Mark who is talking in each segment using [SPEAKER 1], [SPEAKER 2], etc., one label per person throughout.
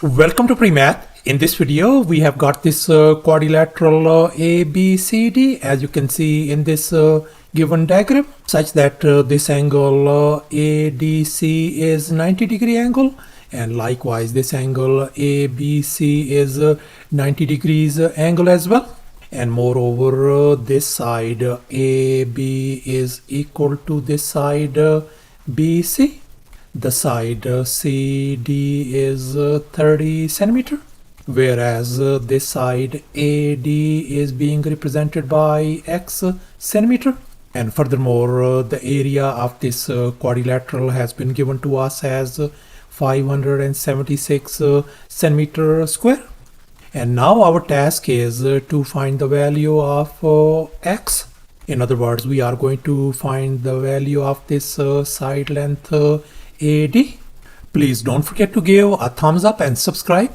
[SPEAKER 1] Welcome to PreMath. In this video, we have got this quadrilateral ABCD, as you can see in this given diagram, such that this angle ADC is 90-degree angle, and likewise this angle ABC is 90 degrees angle as well. And moreover, this side AB is equal to this side BC. The side CD is 30 centimeter, whereas this side AD is being represented by X centimeter. And furthermore, the area of this quadrilateral has been given to us as 576 centimeter square. And now our task is to find the value of X. In other words, we are going to find the value of this side length AD. Please don't forget to give a thumbs up and subscribe.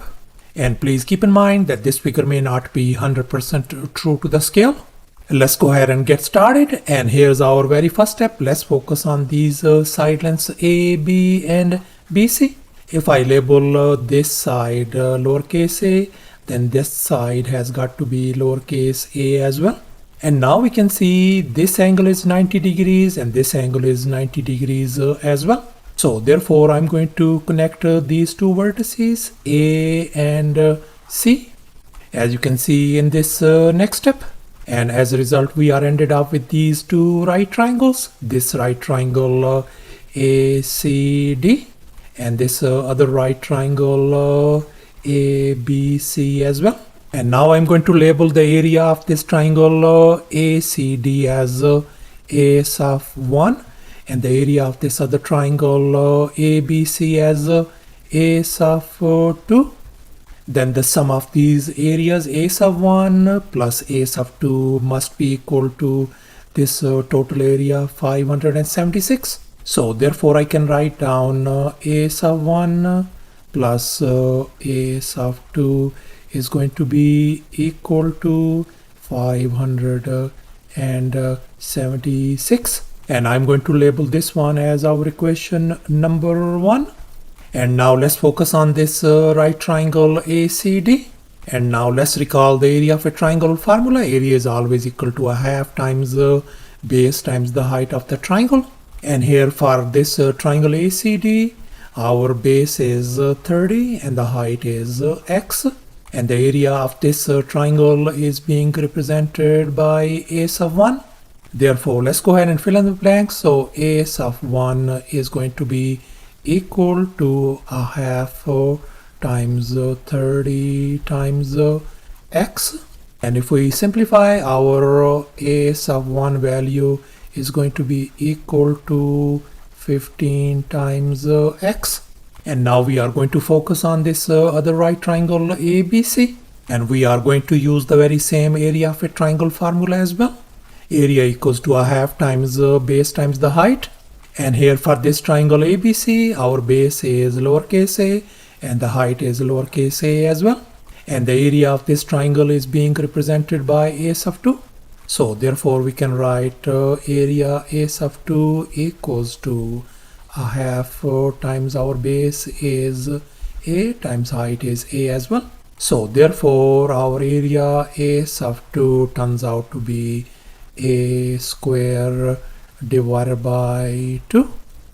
[SPEAKER 1] And please keep in mind that this figure may not be 100% true to the scale. Let's go ahead and get started. And here's our very first step. Let's focus on these side lengths A, B, and BC. If I label this side lowercase a, then this side has got to be lowercase a as well. And now we can see this angle is 90 degrees and this angle is 90 degrees as well. So therefore, I'm going to connect these two vertices A and C, as you can see in this next step. And as a result, we are ended up with these two right triangles. This right triangle ACD and this other right triangle ABC as well. And now I'm going to label the area of this triangle ACD as A sub 1. And the area of this other triangle ABC as A sub 2. Then the sum of these areas A sub 1 plus A sub 2 must be equal to this total area 576. So therefore I can write down A sub 1 plus A sub 2 is going to be equal to 576. And I'm going to label this one as our equation number 1. And now let's focus on this right triangle ACD. And now let's recall the area of a triangle formula. Area is always equal to a half times base times the height of the triangle. And here for this triangle ACD, our base is 30 and the height is X. And the area of this triangle is being represented by A sub 1. Therefore, let's go ahead and fill in the blanks. So A sub 1 is going to be equal to a half times 30 times X. And if we simplify, our A sub 1 value is going to be equal to 15 times X. And now we are going to focus on this other right triangle ABC. And we are going to use the very same area of a triangle formula as well. Area equals to a half times base times the height. And here for this triangle ABC, our base is lowercase a and the height is lowercase a as well. And the area of this triangle is being represented by A sub 2. So therefore we can write area A sub 2 equals to a half times our base is A times height is A as well. So therefore our area A sub 2 turns out to be A square divided by 2.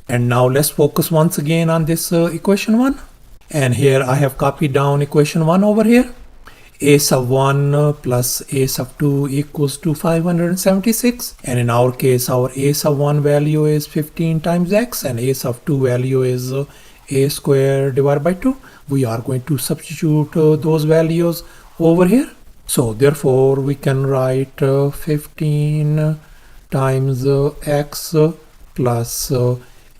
[SPEAKER 1] And now let's focus once again on this equation 1. And here I have copied down equation 1 over here. A sub 1 plus A sub 2 equals to 576. And in our case, our A sub 1 value is 15 times X and A sub 2 value is A square divided by 2. We are going to substitute those values over here. So therefore we can write 15 times X plus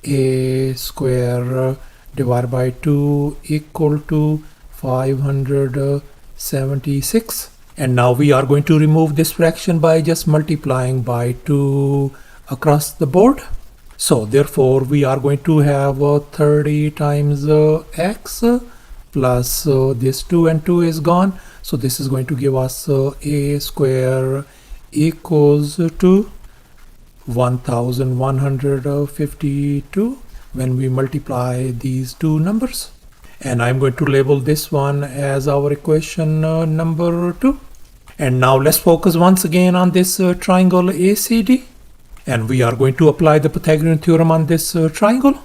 [SPEAKER 1] A square divided by 2 equal to 576. And now we are going to remove this fraction by just multiplying by 2 across the board. So therefore we are going to have 30 times X plus this 2 and 2 is gone. So this is going to give us A square equals to 1152 when we multiply these two numbers. and I'm going to label this one as our equation number 2. And now let's focus once again on this triangle ACD, and we are going to apply the Pythagorean theorem on this triangle.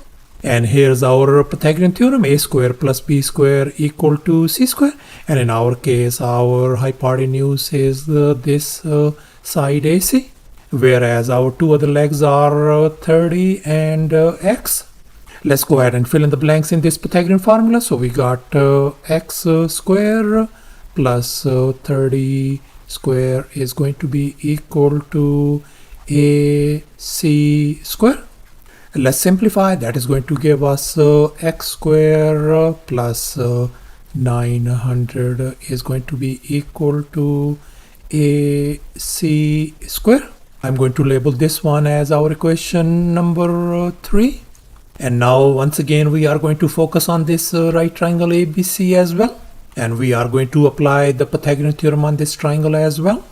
[SPEAKER 1] And here's our Pythagorean theorem: a square plus b square equal to c square. And in our case, our hypotenuse is this side AC, whereas our two other legs are 30 and x. Let's go ahead and fill in the blanks in this Pythagorean formula. So we got x square plus 30 square is going to be equal to AC square. Let's simplify. That is going to give us x square plus 900 is going to be equal to AC square. I'm going to label this one as our equation number 3. And now once again we are going to focus on this right triangle ABC as well. And we are going to apply the Pythagorean theorem on this triangle as well.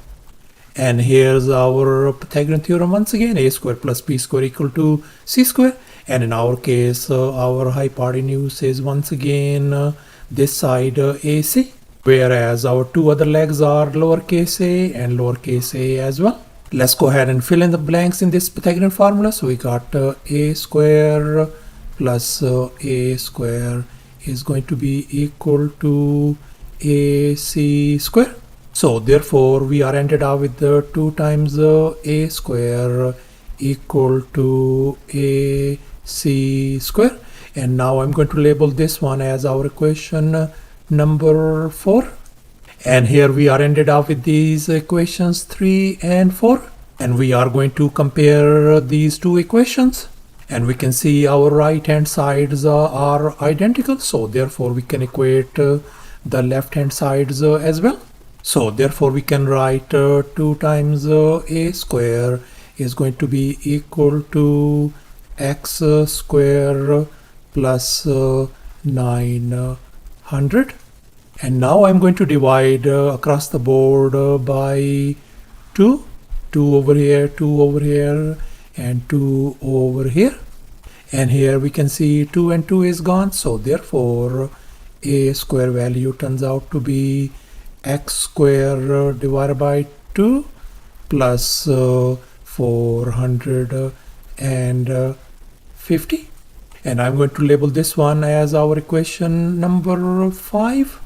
[SPEAKER 1] And here's our Pythagorean theorem once again: a square plus b square equal to c square. And in our case, our hypotenuse is once again this side AC, whereas our two other legs are lowercase a and lowercase a as well. Let's go ahead and fill in the blanks in this Pythagorean formula. So we got a square plus a square is going to be equal to AC square. So therefore we are ended up with 2 times a square equal to AC square. And now I'm going to label this one as our equation number 4. And here we are ended up with these equations 3 and 4. And we are going to compare these two equations. And we can see our right hand sides are identical. So therefore we can equate the left hand sides as well. So therefore we can write 2 times a square is going to be equal to x square plus 900. And now I'm going to divide across the board by 2. 2 over here, 2 over here, and 2 over here. And here we can see 2 and 2 is gone. So therefore a square value turns out to be x square divided by 2 plus 450. And I'm going to label this one as our equation number 5.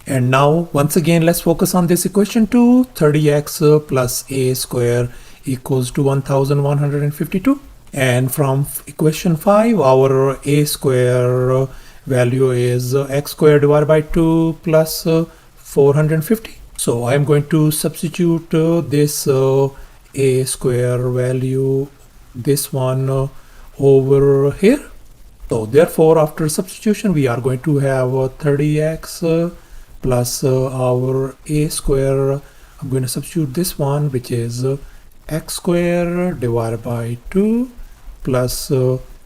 [SPEAKER 1] And now once again let's focus on this equation 2. 30x plus a square equals to 1152. And from equation 5, our a square value is x square divided by 2 plus 450. So I'm going to substitute this a square value, this one over here. So therefore after substitution we are going to have 30x plus our a square. I'm going to substitute this one, which is x square divided by 2 plus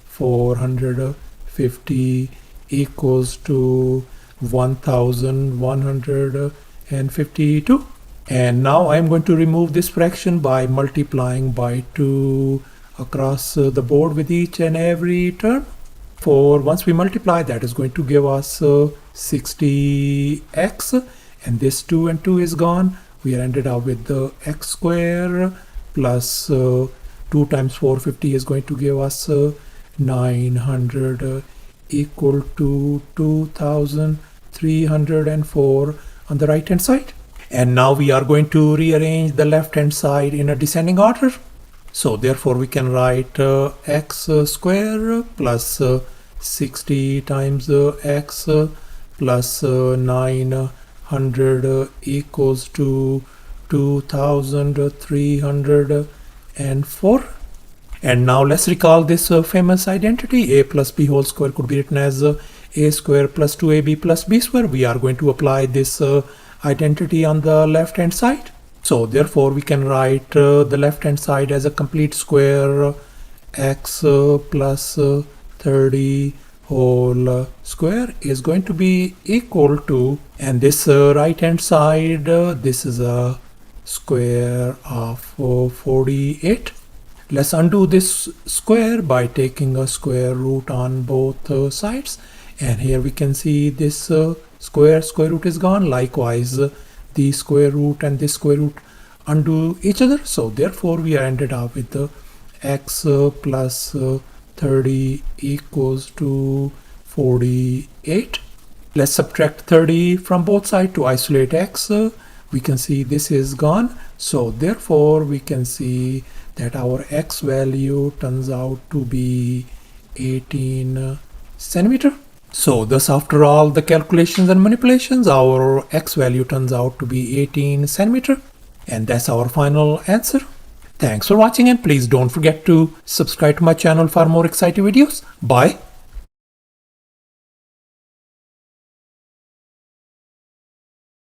[SPEAKER 1] 450 equals to 1152. And now I'm going to remove this fraction by multiplying by 2 across the board with each and every term. For once we multiply, that is going to give us 60x, and this 2 and 2 is gone. We are ended up with the x square plus 2 times 450 is going to give us 900 equal to 2304 on the right hand side. And now we are going to rearrange the left hand side in a descending order. So therefore we can write x square plus 60 times x plus 900 equals to 2304. And now let's recall this famous identity: a plus b whole square could be written as a square plus 2ab plus b square. We are going to apply this identity on the left hand side. So therefore we can write the left hand side as a complete square: x plus 30 whole square is going to be equal to, and this right hand side, this is a square of 48. Let's undo this square by taking a square root on both sides, And here we can see this square root is gone. Likewise, the square root and this square root undo each other. So therefore we are ended up with x plus 30 equals to 48. Let's subtract 30 from both sides to isolate x. We can see this is gone. So therefore we can see that our x value turns out to be 18 centimeter. So thus after all the calculations and manipulations, our x value turns out to be 18 centimeter. And that's our final answer. Thanks for watching, and please don't forget to subscribe to my channel for more exciting videos. Bye.